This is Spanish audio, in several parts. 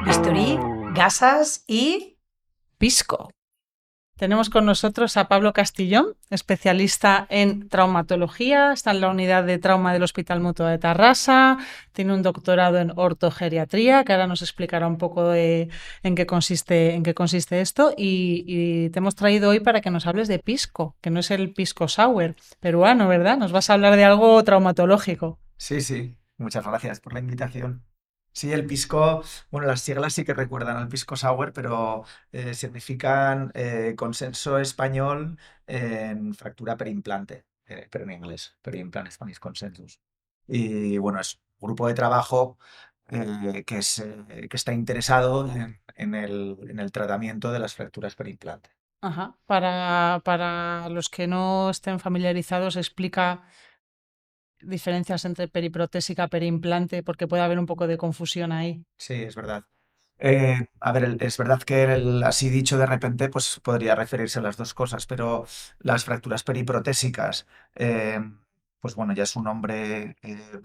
bisturí, gasas y Pisco. Tenemos con nosotros a Pablo Castillón, especialista en traumatología, está en la unidad de trauma del Hospital Mutua de Tarrasa, tiene un doctorado en ortogeriatría, que ahora nos explicará un poco en qué consiste esto, y te hemos traído hoy para que nos hables de pisco, que no es el pisco sour peruano, ¿verdad? Nos vas a hablar de algo traumatológico. Sí, sí, muchas gracias por la invitación. Sí, el pisco, bueno, las siglas sí que recuerdan al pisco sour, pero significan consenso español en fractura perimplante, pero en inglés, periimplant Spanish Consensus. Y bueno, es un grupo de trabajo que está interesado en el tratamiento de las fracturas perimplante. Ajá. Para los que no estén familiarizados, explica diferencias entre periprotésica e periimplante, porque puede haber un poco de confusión ahí. Sí, es verdad. A ver, es verdad que así dicho de repente, pues podría referirse a las dos cosas, pero las fracturas periprotésicas, eh, pues bueno, ya su nombre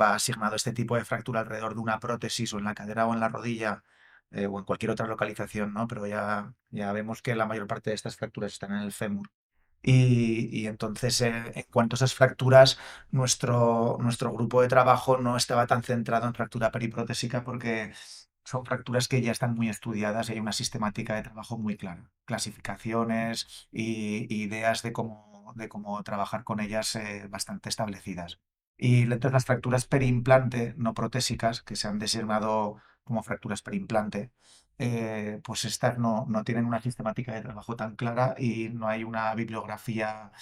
va asignado a este tipo de fractura alrededor de una prótesis o en la cadera o en la rodilla o en cualquier otra localización, ¿no? Pero ya vemos que la mayor parte de estas fracturas están en el fémur. Y entonces, en cuanto a esas fracturas, nuestro grupo de trabajo no estaba tan centrado en fractura periprotésica porque son fracturas que ya están muy estudiadas y hay una sistemática de trabajo muy clara, clasificaciones y ideas de cómo trabajar con ellas bastante establecidas. Y entonces las fracturas periimplante no protésicas, que se han designado como fracturas periimplante, pues estas no tienen una sistemática de trabajo tan clara y no hay una bibliografía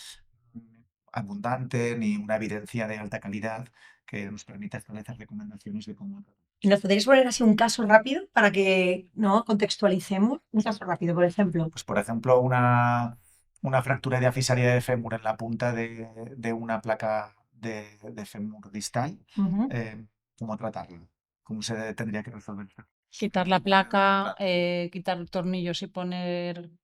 abundante ni una evidencia de alta calidad que nos permita establecer recomendaciones de cómo tratar. ¿nos podríais poner así un caso rápido para que no contextualicemos? Un caso rápido, por ejemplo. Pues, por ejemplo, una fractura diafisaria de fémur en la punta de una placa de fémur distal, Ujú. ¿cómo tratarla? ¿Cómo se tendría que resolver? Quitar la placa, quitar tornillos y poner un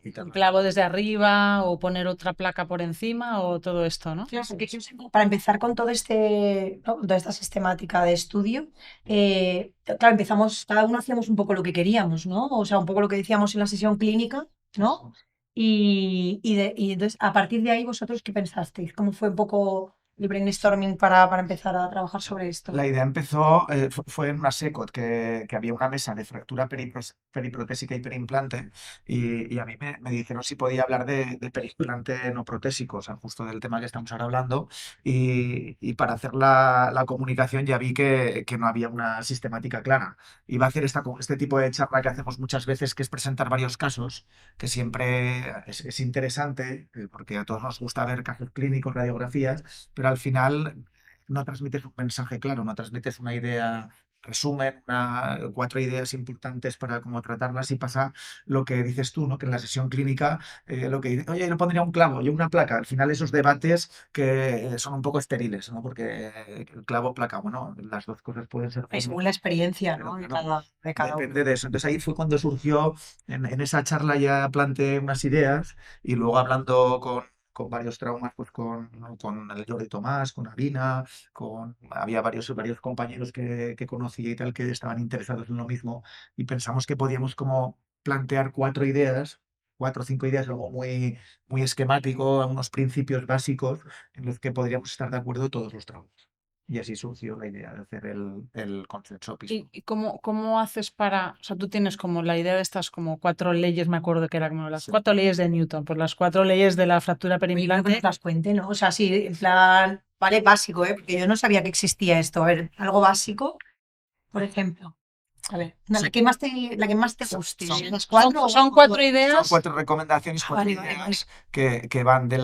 Quitarla. clavo desde arriba o poner otra placa por encima o todo esto, ¿no? Claro, porque yo sé que para empezar con todo ¿no? Con toda esta sistemática de estudio, claro, empezamos, cada uno hacíamos un poco lo que queríamos, ¿no? O sea, un poco lo que decíamos en la sesión clínica, ¿no? Y entonces, a partir de ahí, ¿vosotros qué pensasteis? ¿Cómo fue un poco el brainstorming para empezar a trabajar sobre esto? La idea empezó, fue en una SECOT, que había una mesa de fractura periprotésica y perimplante, y a mí me dijeron si podía hablar de perimplante no protésico, o sea, justo del tema que estamos ahora hablando, y para hacer la comunicación ya vi que no había una sistemática clara. Iba a hacer este tipo de charla que hacemos muchas veces, que es presentar varios casos, que siempre es interesante, porque a todos nos gusta ver casos clínicos, radiografías, pero al final no transmites un mensaje claro, no transmites una idea, resumen, 4 ideas importantes para cómo tratarlas y pasa lo que dices tú, ¿no? Que en la sesión clínica lo que dice, oye, yo pondría un clavo, yo una placa. Al final esos debates que son un poco estériles, ¿no? Porque el clavo, placa, bueno, las dos cosas pueden ser Y según la experiencia, ¿no? De cada uno. depende de eso. Entonces ahí fue cuando surgió, en esa charla ya planteé unas ideas y luego hablando con varios traumas, pues con el Jordi Tomás, con Alina, había varios compañeros que conocía y tal que estaban interesados en lo mismo y pensamos que podíamos como plantear 4 ideas, 4 o 5 ideas, algo muy, muy esquemático, unos principios básicos en los que podríamos estar de acuerdo todos los traumas. Y así surgió la idea de hacer el consenso ¿Y, pisco. y cómo haces para, o sea, tú tienes como la idea de estas como 4 leyes, me acuerdo que eran como las Sí. 4 leyes de Newton, pues las 4 leyes de la fractura Oye, creo que perimplante. nos las cuente, ¿no? O sea, sí, en plan, vale, básico, ¿eh? Porque yo no sabía que existía esto. A ver, algo básico, por ejemplo. A ver, Sí. la que más te Son, guste. son, ¿De las Son, cuatro son o cuatro son ideas. 4 recomendaciones, Ah, 4 ideas que van de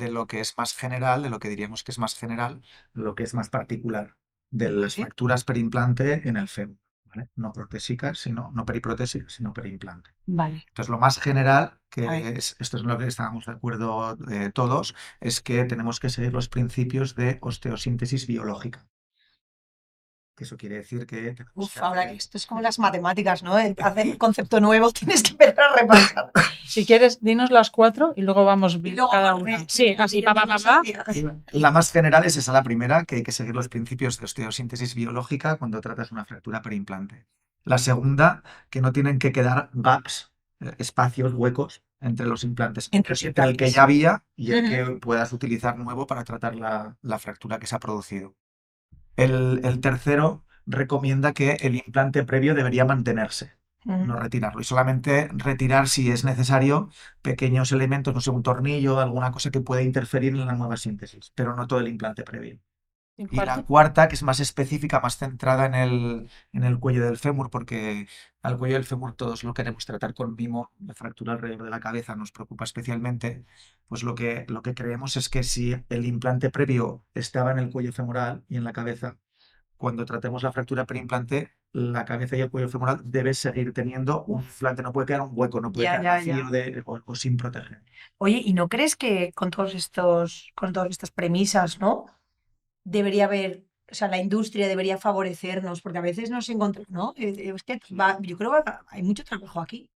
lo que es más general, de lo que diríamos que es más general, lo que es más particular, de las Vale. fracturas perimplante en el fémur, ¿vale? No protésicas, no periprotésicas, sino perimplante. Vale. Entonces, lo más general, A ver. esto es en lo que estábamos de acuerdo todos, es que tenemos que seguir los principios de osteosíntesis biológica. Que eso quiere decir que tenemos que Ahora hacer. esto es como las matemáticas, ¿no? Hacer un concepto nuevo tienes que empezar a repasar. Si quieres, dinos las 4 y luego vamos Y viendo luego, cada una. Sí, así, pa, pa, pa, pa. La más general es esa, la primera, que hay que seguir los principios de osteosíntesis biológica cuando tratas una fractura perimplante. La segunda, que no tienen que quedar gaps, espacios, huecos entre los implantes, Entre los entre el que implantes. ya había y el Ujú. que puedas utilizar nuevo para tratar la fractura que se ha producido. El tercero recomienda que el implante previo debería mantenerse, no Ujú. retirarlo, y solamente retirar si es necesario pequeños elementos, no sé, un tornillo, alguna cosa que pueda interferir en la nueva síntesis, pero no todo el implante previo. ¿Y Y la cuarto? cuarta, que es más específica, más centrada en el cuello del fémur, porque al cuello del fémur todos lo queremos tratar con mimo, la fractura alrededor de la cabeza nos preocupa especialmente, pues lo que creemos es que si el implante previo estaba en el cuello femoral y en la cabeza, cuando tratemos la fractura preimplante, la cabeza y el cuello femoral debe seguir teniendo un implante, no puede quedar un hueco, no puede Ya, quedar ya, vacío ya. o sin proteger. Oye, ¿y no crees que con todas estas premisas, ¿no? Debería haber, o sea, la industria debería favorecernos, porque a veces nos encontramos, ¿no? Es que yo creo que hay mucho trabajo aquí,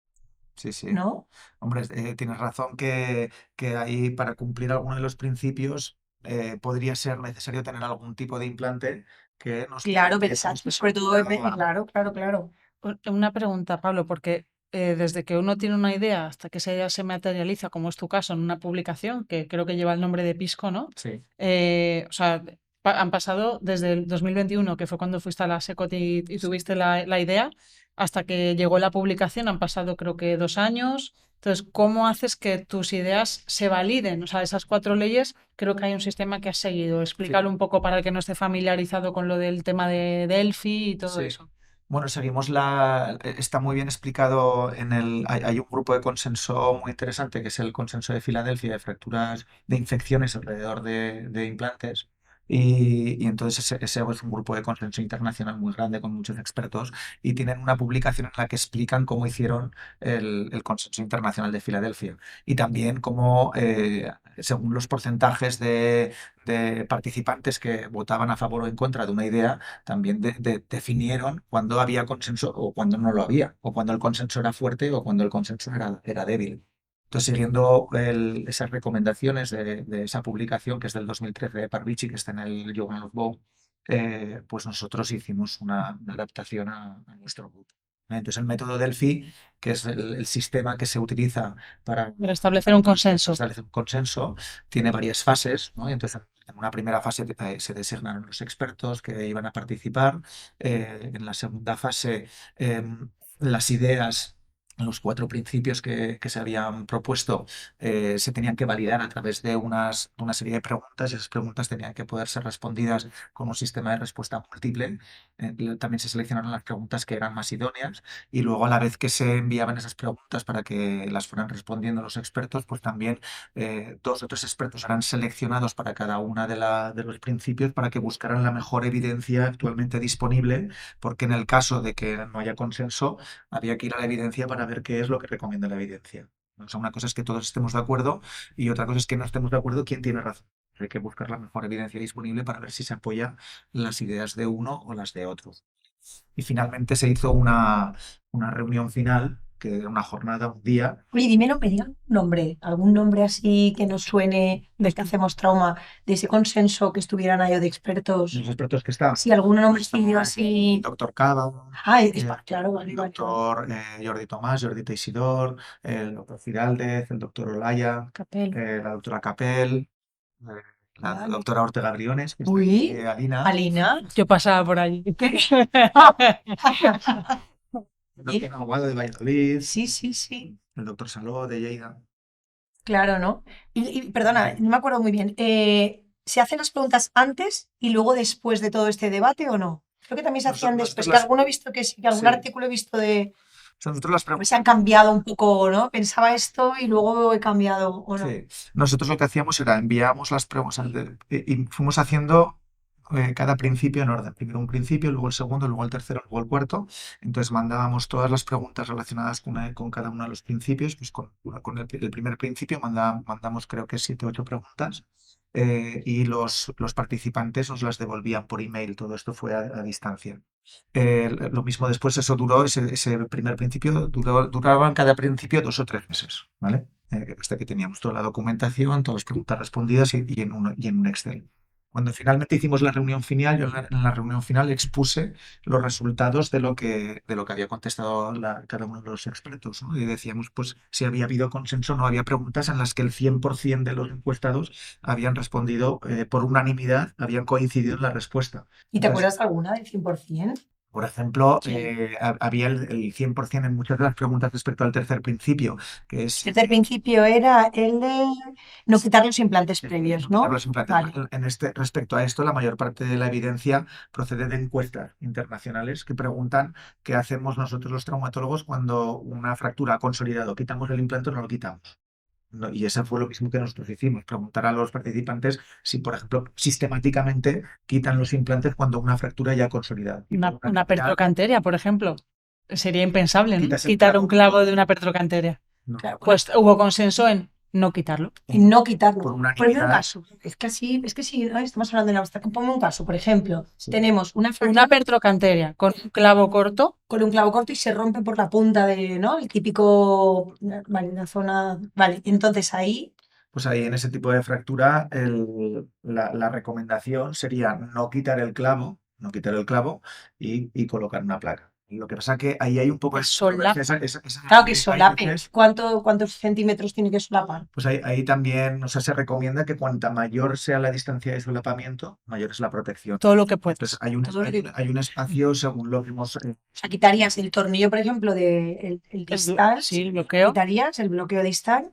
Sí, sí. ¿no? Hombre, tienes razón que ahí para cumplir alguno de los principios podría ser necesario tener algún tipo de implante que nos Claro, permitiese exacto, sobre todo, especificar claro, claro, claro. Una pregunta, Pablo, porque desde que uno tiene una idea hasta que esa idea se materializa, como es tu caso, en una publicación, que creo que lleva el nombre de Pisco, ¿no? Sí, O sea, han pasado desde el 2021, que fue cuando fuiste a la SECOT y tuviste la idea, hasta que llegó la publicación, han pasado creo que 2 años. Entonces, ¿cómo haces que tus ideas se validen? O sea, esas 4 leyes, creo que hay un sistema que has seguido. sí, Explícalo un poco para el que no esté familiarizado con lo del tema de Delphi y todo sí. eso. Bueno, seguimos está muy bien explicado hay un grupo de consenso muy interesante que es el consenso de Filadelfia de fracturas, de infecciones alrededor de implantes. Y entonces ese es un grupo de consenso internacional muy grande con muchos expertos y tienen una publicación en la que explican cómo hicieron el consenso internacional de Filadelfia y también cómo, según los porcentajes de participantes que votaban a favor o en contra de una idea, también definieron cuándo había consenso o cuándo no lo había, o cuándo el consenso era fuerte o cuándo el consenso era débil. Entonces, siguiendo esas recomendaciones de esa publicación, que es del 2013 de Parvici, que está en el Journal of Bone, pues nosotros hicimos una adaptación a nuestro grupo. Entonces, el método Delphi, que es el sistema que se utiliza para Para establecer un consenso. establecer un consenso, tiene varias fases, ¿no? Y entonces, en una primera fase se designaron los expertos que iban a participar. En la segunda fase, las ideas, los 4 principios que se habían propuesto se tenían que validar a través de una serie de preguntas y esas preguntas tenían que poder ser respondidas con un sistema de respuesta múltiple. También se seleccionaron las preguntas que eran más idóneas y luego a la vez que se enviaban esas preguntas para que las fueran respondiendo los expertos, pues también 2 o 3 expertos eran seleccionados para cada una de los principios para que buscaran la mejor evidencia actualmente disponible, porque en el caso de que no haya consenso, había que ir a la evidencia para ver qué es lo que recomienda la evidencia. O sea, una cosa es que todos estemos de acuerdo y otra cosa es que no estemos de acuerdo quién tiene razón. Hay que buscar la mejor evidencia disponible para ver si se apoya las ideas de uno o las de otro. Y finalmente se hizo una reunión final, que era una jornada, un día. Oye, dime, no me digan un nombre, algún nombre así que nos suene del que hacemos trauma, de ese consenso que estuvieran ahí o de expertos. Los expertos que estaban, Sí, algún nombrecillo estaba el así. doctor Cava, Ah, claro, el vale, vale, vale. doctor Jordi Tomás, Jordi Teixidor, el doctor Fidaldez, el doctor Olaya, Capel. la doctora Capel, la Vale. doctora Ortega Briones, que está aquí, Uy, Alina, Alina. Yo pasaba por allí. el Oye, doctor Aguado de Valladolid, sí, sí, sí. el doctor Saló de Lleida. Claro, ¿no? Perdona, no me acuerdo muy bien. ¿Se hacen las preguntas antes y luego después de todo este debate o no? Creo que también se hacían Nosotros después, que alguno he visto que sí, que algún sí, artículo he visto de nosotros las a ver si han cambiado un poco, ¿no? Pensaba esto y luego he cambiado o no. Sí, nosotros lo que hacíamos era enviábamos las preguntas y fuimos haciendo cada principio en orden. Primero un principio, luego el segundo, luego el tercero, luego el cuarto. Entonces mandábamos todas las preguntas relacionadas con cada uno de los principios. Pues con el primer principio mandamos creo que 7 o 8 preguntas y los participantes nos las devolvían por email. Todo esto fue a distancia. Lo mismo después, eso duró, ese primer principio, duraba en cada principio 2 o 3 meses, ¿vale? Hasta que teníamos toda la documentación, todas las preguntas respondidas y en un Excel. Cuando finalmente hicimos la reunión final, yo en la reunión final expuse los resultados de lo que había contestado cada uno de los expertos, ¿no? Y decíamos, pues, si había habido consenso, no había preguntas en las que el 100% de los encuestados habían respondido por unanimidad, habían coincidido en la respuesta. ¿Y te Entonces, acuerdas alguna del 100%? por ejemplo, Sí. había el 100% en muchas de las preguntas respecto al tercer principio, que es El tercer principio era el de no quitar los implantes previos, quitar ¿no? los implantes. Vale. Respecto a esto, la mayor parte de la evidencia procede de encuestas internacionales que preguntan qué hacemos nosotros los traumatólogos cuando una fractura ha consolidado, ¿quitamos el implante o no lo quitamos? Y eso fue lo mismo que nosotros hicimos, preguntar a los participantes si, por ejemplo, sistemáticamente quitan los implantes cuando una fractura ya ha consolidado. Y por Una unanimidad, pertrocanteria, por ejemplo. Sería impensable, ¿no? quitas el Quitar un clavo. clavo de una pertrocanteria. No, Claro, Pues hubo consenso en no quitarlo. y no quitarlo. por Ponme un unanimidad. caso. Es que sí, ¿no? Estamos hablando de la abstracción. Ponme un caso, por ejemplo, Sí. tenemos una Una fractura pertrocanteria con un clavo corto, con un clavo corto y se rompe por la punta de, ¿no? El típico, vale, la zona, vale. Entonces ahí, Pues ahí en ese tipo de fractura la recomendación sería no quitar el clavo, y colocar una placa. Y lo que pasa que ahí hay un poco de el solapa. controversia, claro que hay solape. veces, ¿Cuántos centímetros tiene que solapar? pues ahí también, o sea, se recomienda que cuanta mayor sea la distancia de solapamiento, mayor es la protección. Todo lo que puedas. Entonces hay un, Todo lo que- hay un espacio, según lo que hemos... O sea, quitarías el tornillo, por ejemplo, de el distal, Sí, el bloqueo. quitarías el bloqueo distal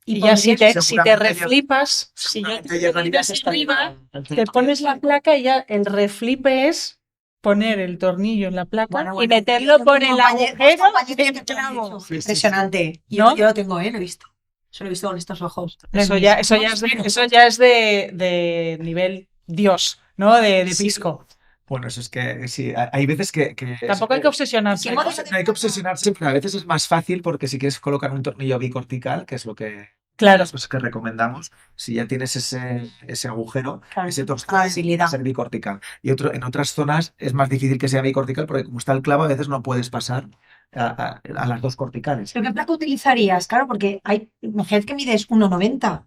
Y ya si pondrías- te seguramente reflipas, si ya seguramente te llegarías reflipas hasta arriba, el te pones la placa y ya el reflipe es poner el tornillo en la placa y meterlo yo por tengo el compañeros agujero que del te lo han clavo. hecho. Sí, sí, Impresionante. ¿No? Yo lo tengo, lo he visto. Eso lo he visto con estos ojos. Eso ya es de nivel Dios, ¿no? De Sí. pisco. Bueno, eso es que sí, hay veces que Tampoco hay que obsesionarse. no hay que obsesionarse, pero a veces es más fácil porque si quieres colocar un tornillo bicortical, que es lo que Claro. las cosas que recomendamos, si ya tienes ese agujero, Claro, ese tornillo la va debilidad. a ser bicortical. Y en otras zonas es más difícil que sea bicortical porque como está el clavo, a veces no puedes pasar a las dos corticales. ¿Pero qué placa utilizarías? Claro, porque imagínate que mides 1,90.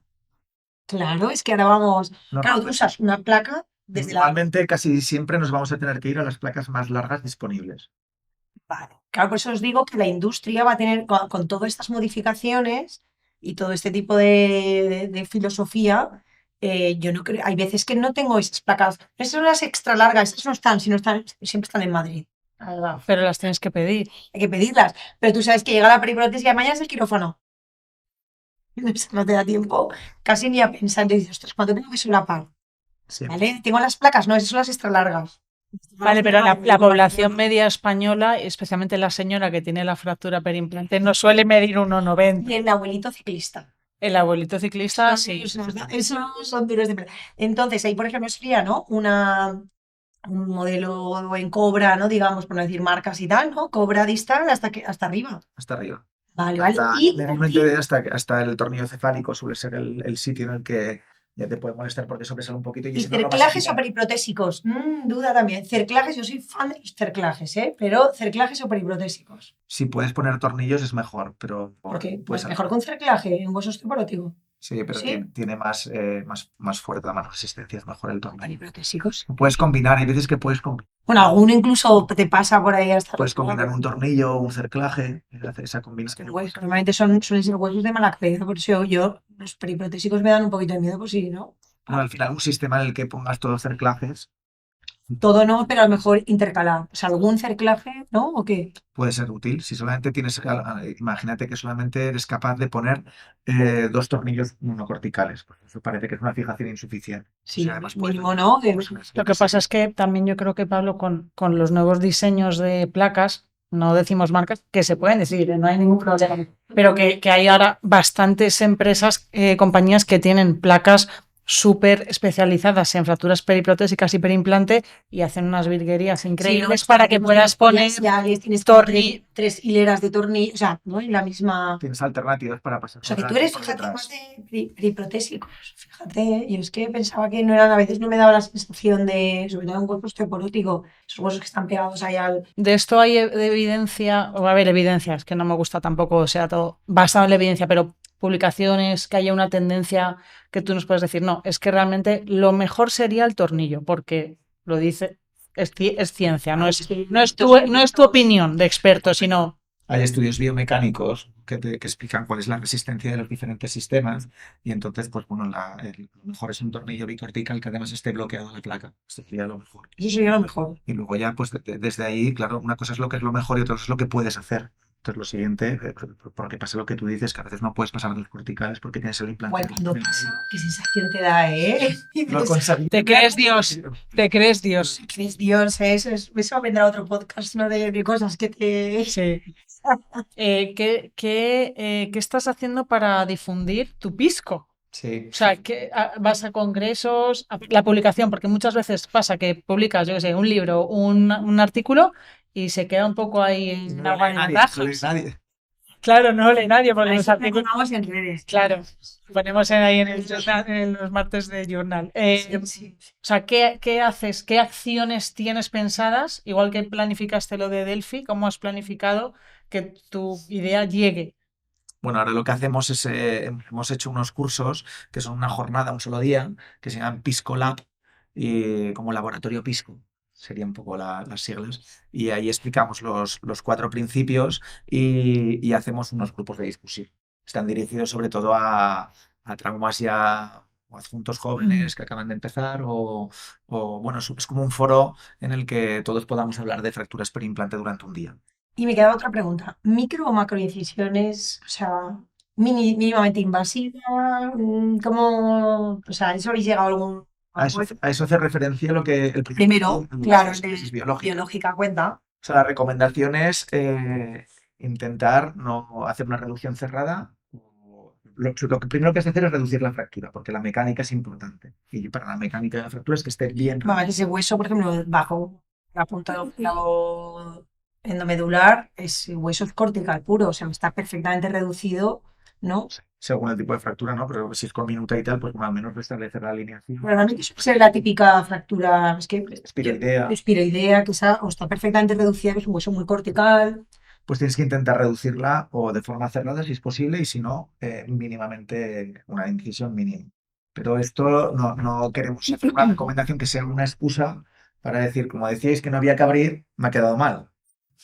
Claro, es que ahora vamos. Claro, tú usas una placa desde la. Normalmente casi siempre nos vamos a tener que ir a las placas más largas disponibles. Vale. Claro, por eso os digo que la industria va a tener, con todas estas modificaciones y todo este tipo de filosofía, yo no creo, hay veces que no tengo esas placas. Esas son las extra largas, esas no están, si no están, siempre están en Madrid. Pero las tienes que pedir. Hay que pedirlas. Pero tú sabes que llega la periprótesis y mañana es el quirófano. No te da tiempo casi ni a pensar. Entonces dices, ostras, ¿cuánto tengo que solapar? Sí. ¿Vale? Tengo las placas, no, esas son las extra largas. Vale, pero la población media española, especialmente la señora que tiene la fractura perimplante, no suele medir 1,90. Y el abuelito ciclista. El abuelito ciclista, sí. Esos son duros de verdad. Entonces, ahí, por ejemplo, sería, ¿no? Un modelo en Cobra, ¿no? Digamos, por no decir marcas y tal, ¿no? Cobra distal hasta arriba. Hasta arriba. Vale, vale. Generalmente hasta el tornillo cefálico suele ser el sitio en el que ya te puede molestar porque sobresale un poquito. Y si no, lo vas a cerclajes o quitar. periprotésicos. Duda también. Cerclajes, yo soy fan de los cerclajes, ¿eh? Pero cerclajes o periprotésicos. Si puedes poner tornillos es mejor, pero Porque pues mejor con cerclaje en hueso osteoporótico. sí, pero ¿Sí? tiene más fuerza, más resistencia, es mejor el tornillo. Periprotésicos. Puedes combinar, hay veces que puedes combinar. Bueno, alguno incluso te pasa por ahí hasta. Puedes combinar un tornillo o un cerclaje, hacer esa combinación. Pues, normalmente suelen ser huesos de mala calidad, por eso los periprotésicos me dan un poquito de miedo, por si no. Bueno, al final un sistema en el que pongas todos cerclajes Todo no, pero a lo mejor intercalar. O sea, algún cerclaje, ¿no? ¿O qué? puede ser útil. Si solamente imagínate que solamente eres capaz de poner 2 tornillos monocorticales, pues eso parece que es una fijación insuficiente. Sí, O sea, además puedes mínimo, meter- ¿no? Lo que pasa es que también yo creo que, Pablo, con los nuevos diseños de placas, no decimos marcas, que se pueden decir, no hay ningún problema, pero que hay ahora bastantes empresas, compañías que tienen placas súper especializadas en fracturas periprotésicas y perimplante y hacen unas virguerías increíbles Sí, ¿no? para que puedas poner Ya tienes como tornillo. tres hileras de tornillos, o sea, ¿no? En la misma. Tienes alternativas para pasar. O sea, que por tú delante eres, y por fíjate, detrás. más de periprotésicos. Fíjate, yo es que pensaba que no eran, a veces no me daba la sensación de, sobre todo en hueso osteoporótico, esos huesos que están pegados ahí al. De esto hay evidencia, o va a haber evidencias, que no me gusta tampoco, o sea, todo basado en la evidencia, pero publicaciones, que haya una tendencia que tú nos puedas decir, no, es que realmente lo mejor sería el tornillo, porque lo dice, es ciencia, no es tu opinión de experto, sino... Hay estudios biomecánicos que explican cuál es la resistencia de los diferentes sistemas y entonces, pues bueno, lo mejor es un tornillo bicortical que además esté bloqueado a la placa. Esto sería lo mejor. Eso sería lo mejor. Y luego ya, pues desde ahí, claro, una cosa es lo que es lo mejor y otra cosa es lo que puedes hacer. Entonces lo siguiente, porque pasa lo que tú dices, que a veces no puedes pasar los corticales porque tienes el implante. Bueno, cuando pasa, qué sensación te da, ¿eh? Lo conseguí. Te crees Dios, te crees Dios. Crees Dios, eso vendrá otro podcast, ¿no? De cosas que te... Sí. ¿Qué estás haciendo para difundir tu pisco? Sí. O sea, ¿vas a congresos, la publicación? Porque muchas veces pasa que publicas, yo qué sé, un libro, un artículo y se queda un poco ahí en No agua lee de nadie, borrajas. no lee nadie. Claro, no lee nadie porque los Eso artículos... ponemos en redes. Claro, ponemos ahí en en los martes de journal. Sí. O sea, ¿qué haces? ¿Qué acciones tienes pensadas? Igual que planificaste lo de Delphi, ¿cómo has planificado que tu idea llegue? Bueno, ahora lo que hacemos es, hemos hecho unos cursos que son una jornada, un solo día, que se llaman Pisco Lab, y como laboratorio Pisco, serían un poco las siglas, y ahí explicamos los 4 principios y hacemos unos grupos de discusión. Están dirigidos sobre todo a traumas ya o adjuntos jóvenes que acaban de empezar bueno, es como un foro en el que todos podamos hablar de fracturas perimplante durante un día. Y me queda otra pregunta. ¿Micro o macroincisiones, o sea, mínimamente invasiva? ¿Cómo, o sea, eso habéis llegado a algún acuerdo? A eso hace referencia lo que el Primero, principio claro, es el de biológica. biológica cuenta. O sea, la recomendación es intentar no hacer una reducción cerrada. Lo que primero que has de hacer es reducir la fractura, porque la mecánica es importante. Y para la mecánica de la fractura es que esté bien. Vamos, ese hueso, por ejemplo, bajo la punta del octavo endomedular, ese hueso es cortical puro, o sea, está perfectamente reducido, ¿no? Según el tipo de fractura, ¿no? Pero si es con minuta y tal, pues bueno, al menos restablecer la alineación. Realmente suele ser la típica fractura, es que Espiroidea. espiroidea, que o está perfectamente reducida, que es un hueso muy cortical. Pues tienes que intentar reducirla o de forma cerrada si es posible y si no, mínimamente una incisión mínima. Pero esto no queremos hacer una recomendación que sea una excusa para decir, como decíais que no había que abrir, me ha quedado mal.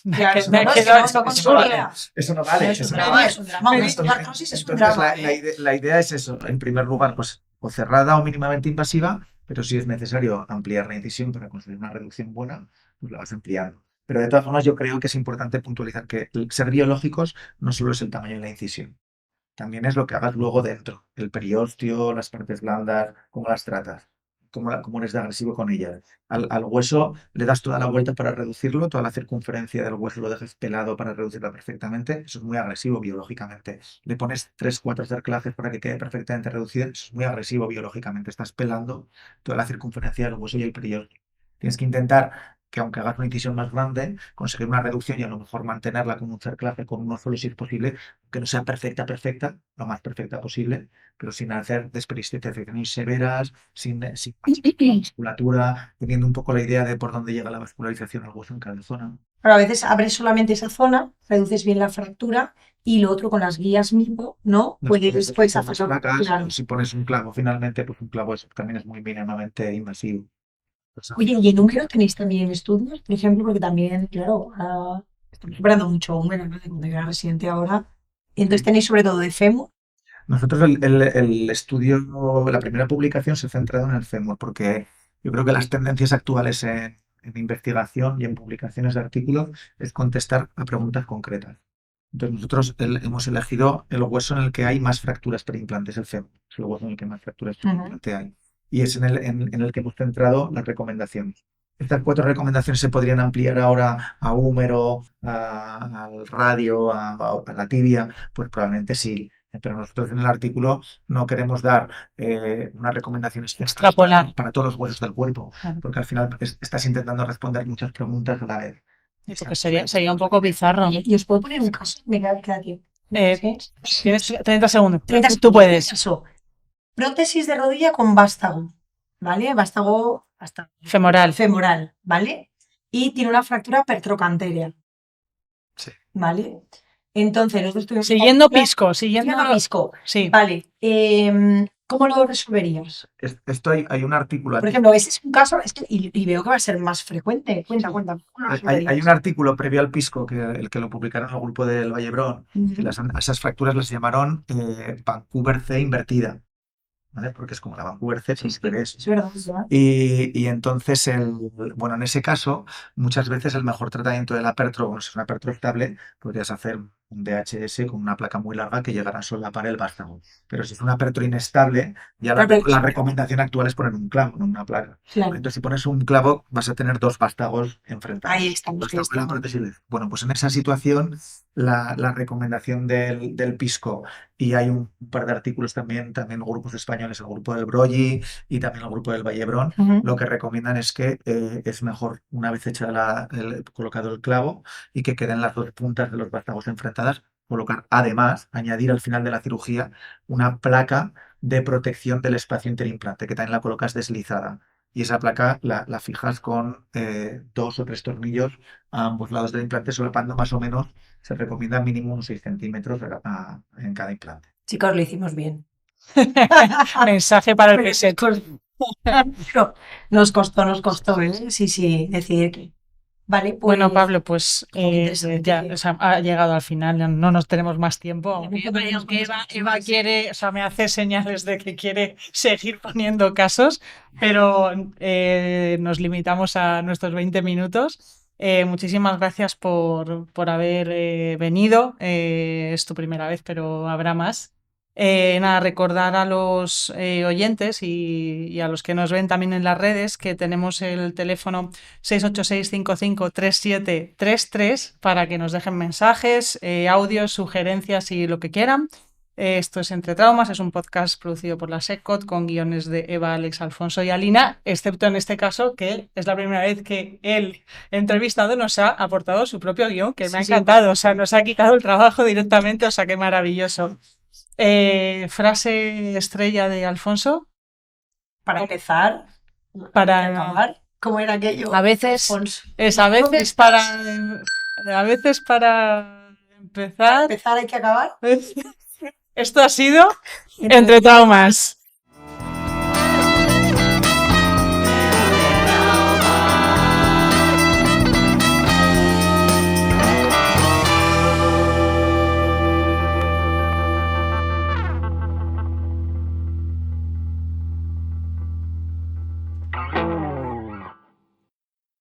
Claro, Me ha no, es que quedado- no consolida. Eso no vale. Es un eso no drama, vale. es un drama. Una Entonces, artrosis es un entonces drama, la idea es eso. En primer lugar, pues o cerrada o mínimamente invasiva, pero si es necesario ampliar la incisión para conseguir una reducción buena, pues la vas ampliando. Pero de todas formas, yo creo que es importante puntualizar que el ser biológicos no solo es el tamaño de la incisión, también es lo que hagas luego dentro, el periósteo, las partes blandas, cómo las tratas, cómo eres de agresivo con ellas. Al hueso le das toda la vuelta para reducirlo, toda la circunferencia del hueso lo dejas pelado para reducirlo perfectamente, eso es muy agresivo biológicamente. Le pones 3-4 cerclajes para que quede perfectamente reducido, eso es muy agresivo biológicamente, estás pelando toda la circunferencia del hueso y el periósteo. Tienes que intentar que aunque hagas una incisión más grande, conseguir una reducción y a lo mejor mantenerla con un cerclaje, con uno solo si es posible, que no sea perfecta, lo más perfecta posible, pero sin hacer desperisteciaciones severas, sin machacar la musculatura, teniendo un poco la idea de por dónde llega la vascularización al hueso en cada zona. Pero a veces abres solamente esa zona, reduces bien la fractura y lo otro con las guías mismo, ¿no? Puedes Con las hacerlo. placas, Claro. si pones un clavo finalmente, pues un clavo también es muy mínimamente invasivo. Oye, ¿y en húmero tenéis también estudios? Por ejemplo, porque también, claro, estamos preparando mucho húmero, ¿no? De cuando yo era residente ahora. Y entonces tenéis sobre todo de fémur. Nosotros el estudio, la primera publicación se ha centrado en el fémur, porque yo creo que las tendencias actuales en investigación y en publicaciones de artículos es contestar a preguntas concretas. Entonces nosotros hemos elegido el hueso en el que hay más fracturas perimplantes, el fémur, es el hueso en el que más fracturas perimplantes hay. Y es en el que hemos centrado las recomendaciones. Estas 4 recomendaciones se podrían ampliar ahora a húmero, al radio, a la tibia, pues probablemente sí. Pero nosotros en el artículo no queremos dar unas recomendaciones Extrapolar. para todos los huesos del cuerpo, Claro. porque al final estás intentando responder muchas preguntas a la vez. Porque sería un poco bizarro. Y os puedo poner un caso, me queda tiempo. ¿Sí? Tienes 30 segundos. 30 Tú segundos. puedes. Eso. Prótesis de rodilla con vástago, ¿vale? Vástago Femoral. ¿vale? Y tiene una fractura pertrocantérea, Sí. ¿vale? Entonces, nosotros tuvimos Siguiendo que Pisco, siguiendo siguiendo... Pisco. Sí. Vale. ¿Cómo lo resolverías? Hay un artículo Por ejemplo, ese es un caso, y veo que va a ser más frecuente. Cuenta. ¿Cómo lo Hay resolverías? un artículo previo al Pisco, el que lo publicaron en el grupo del Vallebrón, que esas fracturas las llamaron Vancouver C invertida, ¿vale? Porque es como la Vancouver C, Sí, pero es. es verdad, es verdad. Y entonces, bueno, en ese caso, muchas veces el mejor tratamiento del apertro, bueno, si es un apertro estable, podrías hacer un DHS con una placa muy larga que llegará a solapar el vástago. Pero si es un apertro inestable, ya la recomendación actual es poner un clavo, no una placa. Claro. Entonces, si pones un clavo, vas a tener dos vástagos enfrentados. Ahí estamos. Vástago de la prótesis. Bueno, pues en esa situación, la recomendación del Pisco, y hay un par de artículos también grupos españoles, el grupo del Broggi y también el grupo del Vallebrón, lo que recomiendan es que es mejor, una vez colocado el clavo y que queden las dos puntas de los vástagos enfrentadas, además, añadir al final de la cirugía una placa de protección del espacio interimplante, que también la colocas deslizada. Y esa placa la fijas con 2 o 3 tornillos a ambos lados del implante, solapando más o menos, se recomienda mínimo unos 6 centímetros en cada implante. Chicos, lo hicimos bien. Mensaje para el PSET. Nos costó, ¿eh? Sí, decidir que. Vale, pues. Bueno, Pablo, pues interesante. ya o sea, ha llegado al final, ya no nos tenemos más tiempo. Aunque Eva quiere, o sea, me hace señales de que quiere seguir poniendo casos, pero nos limitamos a nuestros 20 minutos. Muchísimas gracias por haber venido. Es tu primera vez, pero habrá más. Nada, recordar a los oyentes y a los que nos ven también en las redes que tenemos el teléfono 686-553733 para que nos dejen mensajes, audios, sugerencias y lo que quieran. Esto es Entre Traumas, es un podcast producido por la SECOT con guiones de Eva, Alex, Alfonso y Alina, excepto en este caso que es la primera vez que el entrevistado nos ha aportado su propio guión, que me ha encantado, o sea, nos ha quitado el trabajo directamente, o sea, qué maravilloso. Frase estrella de Alfonso. Para empezar, para acabar. ¿Cómo era aquello? A veces Alfonso. a veces para empezar. Empezar hay que acabar. Esto ha sido Entre Traumas.